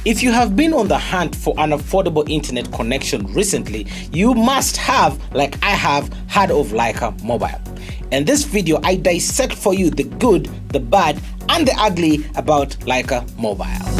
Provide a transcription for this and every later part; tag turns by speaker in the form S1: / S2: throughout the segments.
S1: If you have been on the hunt for an affordable internet connection recently, you must have, like I have, heard of Lycamobile. In this video, I dissect for you the good, the bad, and the ugly about Lycamobile.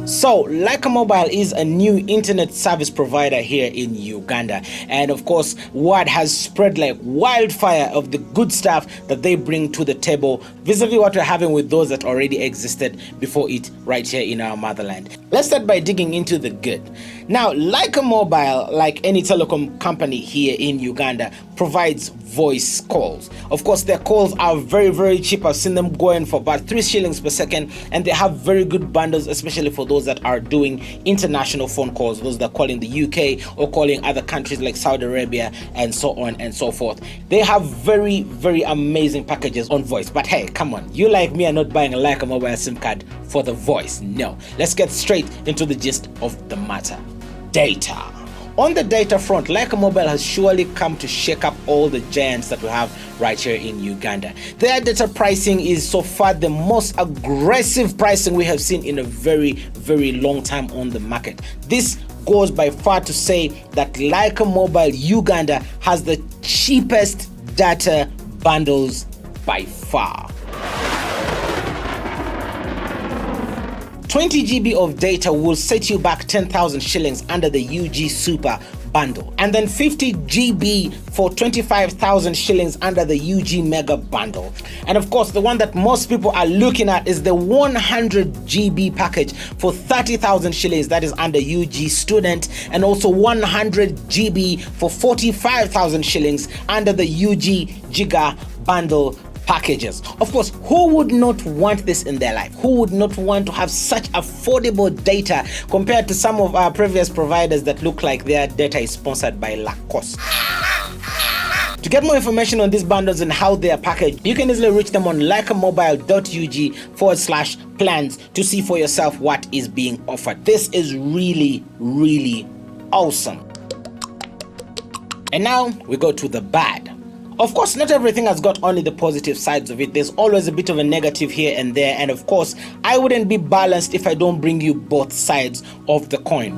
S1: So, Lycamobile is a new internet service provider here in Uganda. And of course, word has spread like wildfire of the good stuff that they bring to the table vis-a-vis what we're having with those that already existed before it right here in our motherland. Let's start by digging into the good. Now, Lycamobile, like any telecom company here in Uganda, provides voice calls. Of course, their calls are very, very cheap. I've seen them going for about 3 shillings per second, and they have very good bundles, especially for those that are doing international phone calls, those that are calling the UK or calling other countries like Saudi Arabia and so on and so forth. They have very, very amazing packages on voice. But hey, come on, you like me are not buying a Lycamobile SIM card for the voice. No, let's get straight into the gist of the matter. Data. On the data front, Lycamobile has surely come to shake up all the giants that we have right here in Uganda. Their data pricing is so far the most aggressive pricing we have seen in a very, very long time on the market. This goes by far to say that Lycamobile Uganda has the cheapest data bundles by far. 20 GB of data will set you back 10,000 shillings under the UG Super bundle, and then 50 GB for 25,000 shillings under the UG Mega bundle. And of course, the one that most people are looking at is the 100 GB package for 30,000 shillings, that is under UG Student, and also 100 GB for 45,000 shillings under the UG Giga bundle packages. Of course, who would not want this in their life? Who would not want to have such affordable data compared to some of our previous providers that look like their data is sponsored by Lacoste? To get more information on these bundles and how they are packaged, you can easily reach them on lycamobile.ug/plans to see for yourself what is being offered. This is really, really awesome. And now we go to the bad. Of course, not everything has got only the positive sides of it. There's always a bit of a negative here and there. And of course, I wouldn't be balanced if I don't bring you both sides of the coin.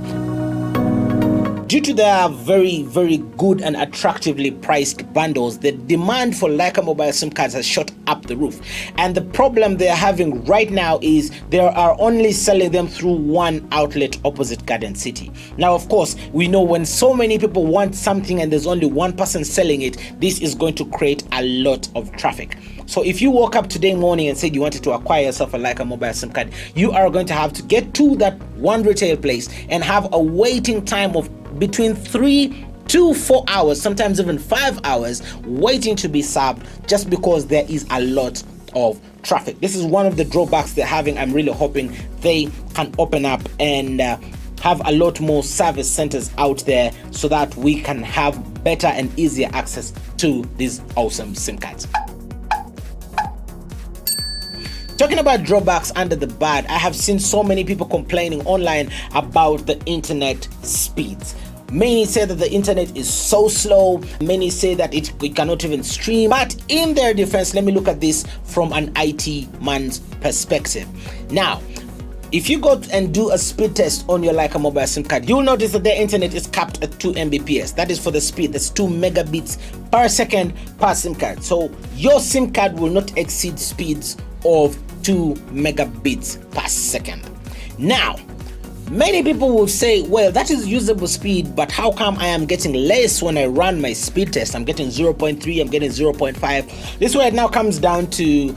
S1: Due to their very, very good and attractively priced bundles, the demand for Lycamobile SIM cards has shot up the roof. And the problem they're having right now is they are only selling them through one outlet opposite Garden City. Now, of course, we know when so many people want something and there's only one person selling it, this is going to create a lot of traffic. So if you woke up today morning and said you wanted to acquire yourself a Lycamobile SIM card, you are going to have to get to that one retail place and have a waiting time of between 3 to 4 hours, sometimes even 5 hours, waiting to be served just because there is a lot of traffic. This is one of the drawbacks they're having. I'm really hoping they can open up and have a lot more service centers out there so that we can have better and easier access to these awesome SIM cards. Talking about drawbacks under the bad, I have seen so many people complaining online about the internet speeds. Many say that the internet is so slow. Many say that it cannot even stream. But in their defense, let me look at this from an IT man's perspective. Now, if you go and do a speed test on your Lycamobile SIM card, you'll notice that their internet is capped at 2 Mbps. That is for the speed. That's 2 megabits per second per SIM card. So your SIM card will not exceed speeds of 2 megabits per second. Now, many people will say, well, that is usable speed, but how come I am getting less when I run my speed test? I'm getting 0.3, I'm getting 0.5. This way it now comes down to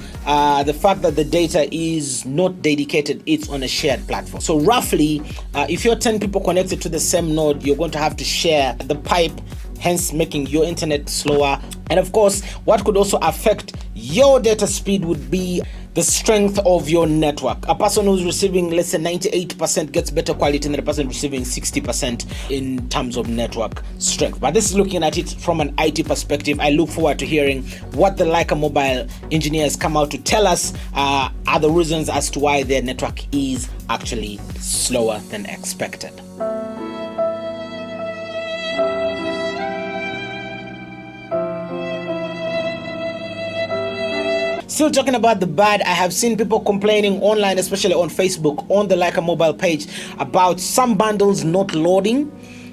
S1: the fact that the data is not dedicated, it's on a shared platform. So roughly, if you're 10 people connected to the same node, you're going to have to share the pipe, hence making your internet slower. And of course, what could also affect your data speed would be the strength of your network. A person who's receiving, let's say, 98% gets better quality than a person receiving 60% in terms of network strength. But this is looking at it from an IT perspective. I look forward to hearing what the Lycamobile engineers come out to tell us are the reasons as to why their network is actually slower than expected. Still talking about the bad, I have seen people complaining online, especially on Facebook, on the Lycamobile page, about some bundles not loading.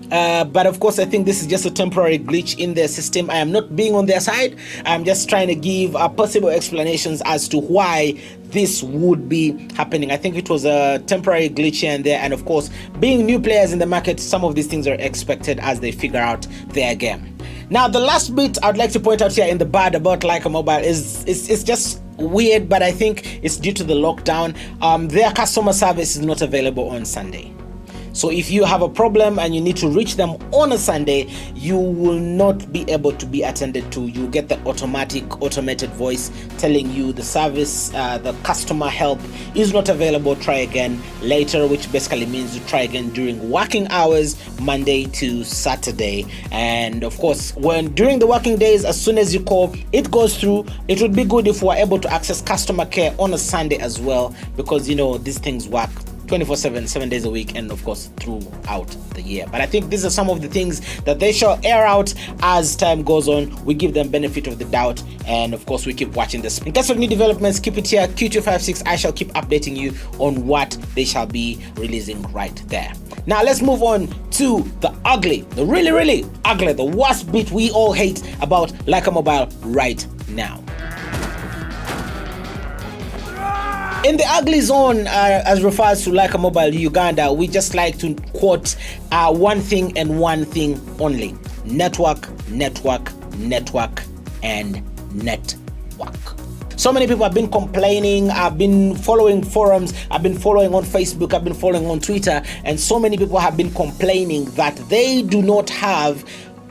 S1: But of course, I think this is just a temporary glitch in their system. I am not being on their side. I'm just trying to give possible explanations as to why this would be happening. I think it was a temporary glitch here and there. And of course, being new players in the market, some of these things are expected as they figure out their game. Now, the last bit I'd like to point out here in the bad about Lycamobile is it's just weird, but I think it's due to the lockdown. Their customer service is not available on Sunday. So if you have a problem and you need to reach them on a Sunday, you will not be able to be attended to. You get the automated voice telling you the service, the customer help is not available, try again later, which basically means you try again during working hours, Monday to Saturday. And of course, when during the working days, as soon as you call, it goes through. It would be good if we're able to access customer care on a Sunday as well, because these things work 24/7, 7 days a week, and of course throughout the year. But I think these are some of the things that they shall air out as time goes on. We give them benefit of the doubt, and of course we keep watching this. In case of new developments, keep it here, Q256. I shall keep updating you on what they shall be releasing right there. Now let's move on to the ugly, the really ugly, the worst bit we all hate about Lycamobile right now. In the ugly zone, as refers to Lycamobile Uganda, we just like to quote one thing and one thing only: network, network, network, and network. So many people have been complaining. I've been following forums, I've been following on Facebook, I've been following on Twitter, and so many people have been complaining that they do not have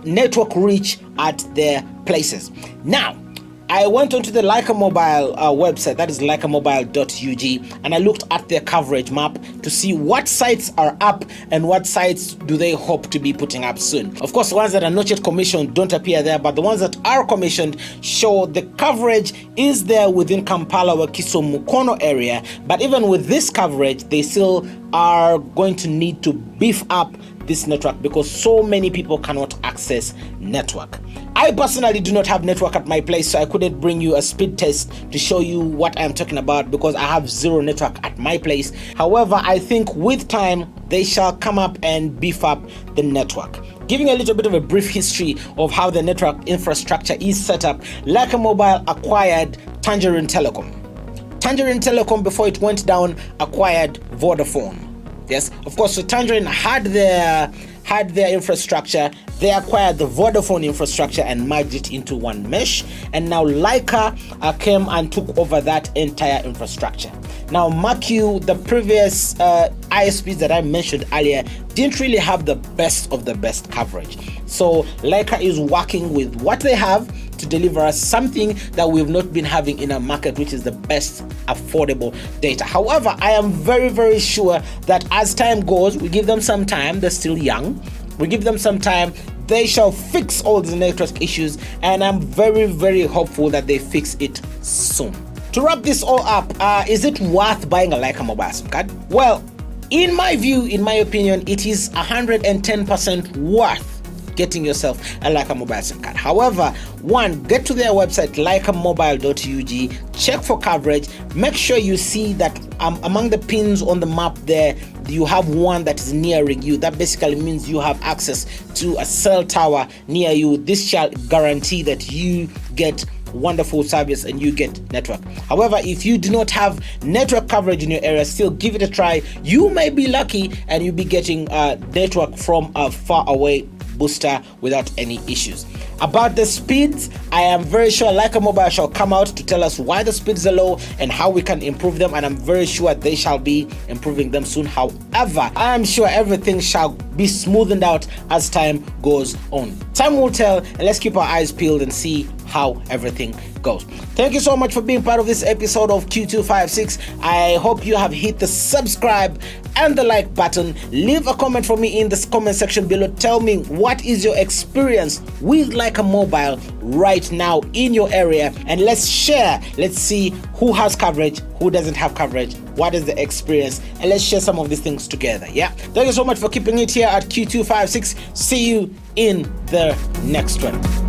S1: network reach at their places. Now, I went onto the Lycamobile website, that is lycamobile.ug, and I looked at their coverage map to see what sites are up and what sites do they hope to be putting up soon. Of course, the ones that are not yet commissioned don't appear there, but the ones that are commissioned show the coverage is there within Kampala, Wakiso, Mukono area. But even with this coverage, they still are going to need to beef up this network because so many people cannot access network. I personally do not have network at my place, so I couldn't bring you a speed test to show you what I'm talking about because I have zero network at my place. However, I think with time, they shall come up and beef up the network. Giving a little bit of a brief history of how the network infrastructure is set up, Lycamobile acquired Tangerine Telecom. Tangerine Telecom, before it went down, acquired Vodafone. Yes, of course, so Tangerine had their infrastructure. They acquired the Vodafone infrastructure and merged it into one mesh, and now Lyca came and took over that entire infrastructure. Now, mark you, the previous ISPs that I mentioned earlier didn't really have the best of the best coverage. So Lyca is working with what they have to deliver us something that we've not been having in our market, which is the best affordable data. However, I am very sure that as time goes, we give them some time, they're still young, we give them some time, they shall fix all the network issues, and I'm very hopeful that they fix it soon. To wrap this all up, is it worth buying a Lycamobile SIM card? Well, in my view, in my opinion, it is 110% worth getting yourself a Lycamobile SIM card. However, one, get to their website, lycamobile.ug, check for coverage, make sure you see that among the pins on the map there, you have one that is nearing you. That basically means you have access to a cell tower near you. This shall guarantee that you get wonderful service and you get network. However, if you do not have network coverage in your area, still give it a try. You may be lucky and you'll be getting network from a far away booster without any issues. About the speeds, I am very sure Lycamobile shall come out to tell us why the speeds are low and how we can improve them, and I'm very sure they shall be improving them soon. However, I am sure everything shall be smoothened out as time goes on. Time will tell, and let's keep our eyes peeled and see how everything goes. Thank you so much for being part of this episode of Q256. I hope you have hit the subscribe and the like button. Leave a comment for me in the comment section below. Tell me what is your experience with Lycamobile right now in your area, and let's share. Let's see who has coverage, who doesn't have coverage, what is the experience, and let's share some of these things together. Yeah, thank you so much for keeping it here at Q256. See you in the next one.